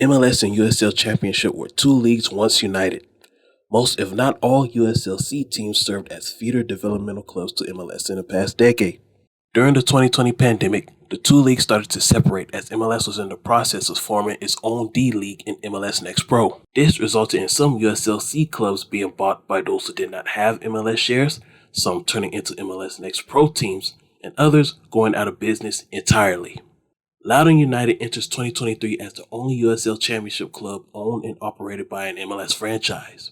MLS and USL Championship were two leagues once united. Most, if not all, USLC teams served as feeder developmental clubs to MLS in the past decade. During the 2020 pandemic, the two leagues started to separate as MLS was in the process of forming its own D-League in MLS Next Pro. This resulted in some USLC clubs being bought by those who did not have MLS shares, some turning into MLS Next Pro teams, and others going out of business entirely. Loudoun United enters 2023 as the only USL Championship club owned and operated by an MLS franchise.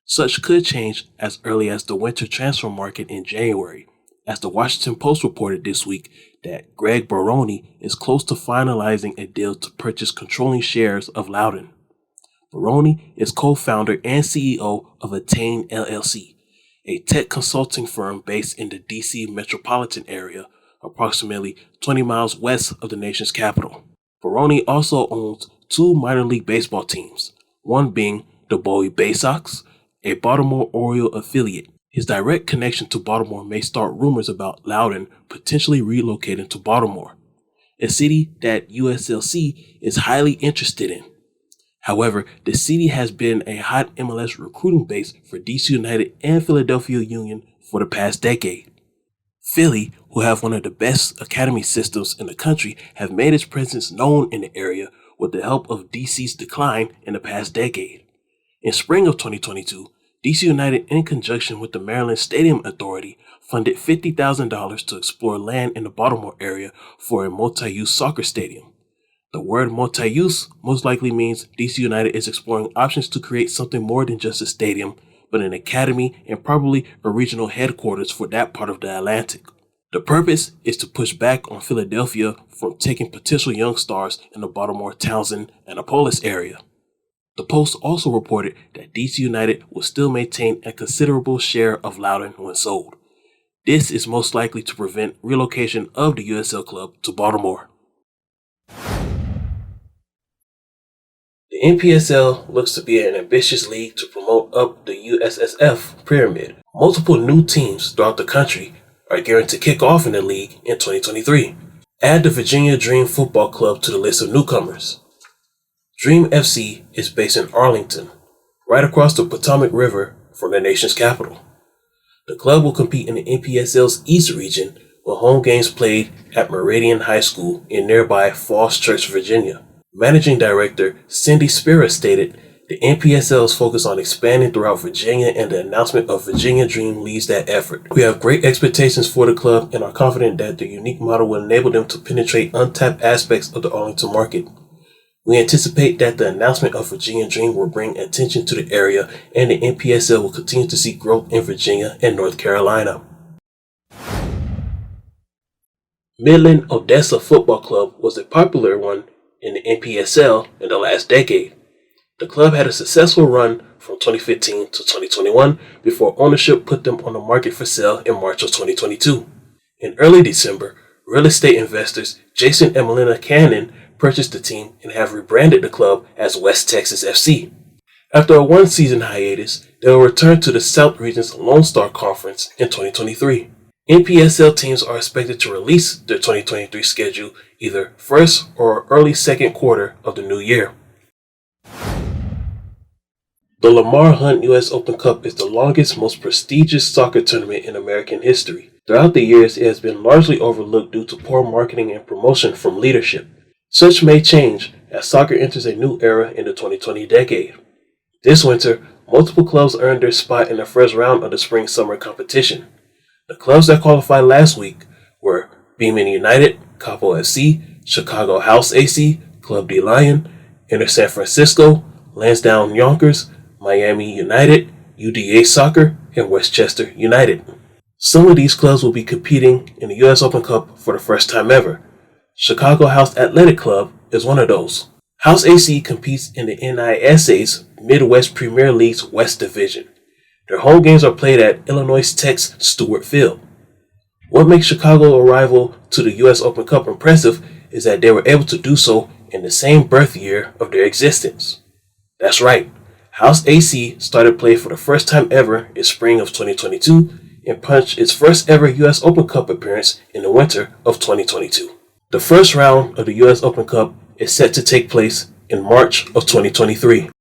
Such could change as early as the winter transfer market in January, as the Washington Post reported this week that Greg Baroni is close to finalizing a deal to purchase controlling shares of Loudoun. Baroni is co-founder and CEO of Attain LLC, a tech consulting firm based in the DC metropolitan area, approximately 20 miles west of the nation's capital. Baroni also owns two minor league baseball teams, one being the Bowie Bay Sox, a Baltimore Oriole affiliate. His direct connection to Baltimore may start rumors about Loudoun potentially relocating to Baltimore, a city that USLC is highly interested in. However, the city has been a hot MLS recruiting base for DC United and Philadelphia Union for the past decade. Philly, who have one of the best academy systems in the country, have made its presence known in the area with the help of DC's decline in the past decade. In spring of 2022, DC United, in conjunction with the Maryland Stadium Authority, funded $50,000 to explore land in the Baltimore area for a multi-use soccer stadium. The word multi-use most likely means DC United is exploring options to create something more than just a stadium, but an academy and probably a regional headquarters for that part of the Atlantic. The purpose is to push back on Philadelphia from taking potential young stars in the Baltimore, Townsend, and Annapolis area. The Post also reported that DC United will still maintain a considerable share of Loudoun when sold. This is most likely to prevent relocation of the USL club to Baltimore. The NPSL looks to be an ambitious league to promote up the USSF pyramid. Multiple new teams throughout the country are gearing to kick off in the league in 2023. Add the Virginia Dream Football Club to the list of newcomers. Dream FC is based in Arlington, right across the Potomac River from the nation's capital. The club will compete in the NPSL's East region with home games played at Meridian High School in nearby Falls Church, Virginia. Managing Director Cindy Spira stated, "The NPSL is focused on expanding throughout Virginia, and the announcement of Virginia Dream leads that effort. We have great expectations for the club and are confident that the unique model will enable them to penetrate untapped aspects of the Arlington market. We anticipate that the announcement of Virginia Dream will bring attention to the area, and the NPSL will continue to see growth in Virginia and North Carolina." Midland Odessa Football Club was a popular one in the NPSL in the last decade. The club had a successful run from 2015 to 2021 before ownership put them on the market for sale in March of 2022. In early December, real estate investors Jason and Melina Cannon purchased the team and have rebranded the club as West Texas FC. After a one-season hiatus, they will return to the South Region's Lone Star Conference in 2023. NPSL teams are expected to release their 2023 schedule either first or early second quarter of the new year. The Lamar Hunt U.S. Open Cup is the longest, most prestigious soccer tournament in American history. Throughout the years, it has been largely overlooked due to poor marketing and promotion from leadership. Such may change as soccer enters a new era in the 2020 decade. This winter, multiple clubs earned their spot in the first round of the spring-summer competition. The clubs that qualified last week were Beeman United, Capo FC, Chicago House AC, Club D Lion, Inter San Francisco, Lansdowne Yonkers, Miami United, UDA Soccer, and Westchester United. Some of these clubs will be competing in the U.S. Open Cup for the first time ever. Chicago House Athletic Club is one of those. House AC competes in the NISA's Midwest Premier League's West Division. Their home games are played at Illinois Tech's Stewart Field. What makes Chicago's arrival to the U.S. Open Cup impressive is that they were able to do so in the same birth year of their existence. That's right, House AC started play for the first time ever in spring of 2022 and punched its first ever U.S. Open Cup appearance in the winter of 2022. The first round of the U.S. Open Cup is set to take place in March of 2023.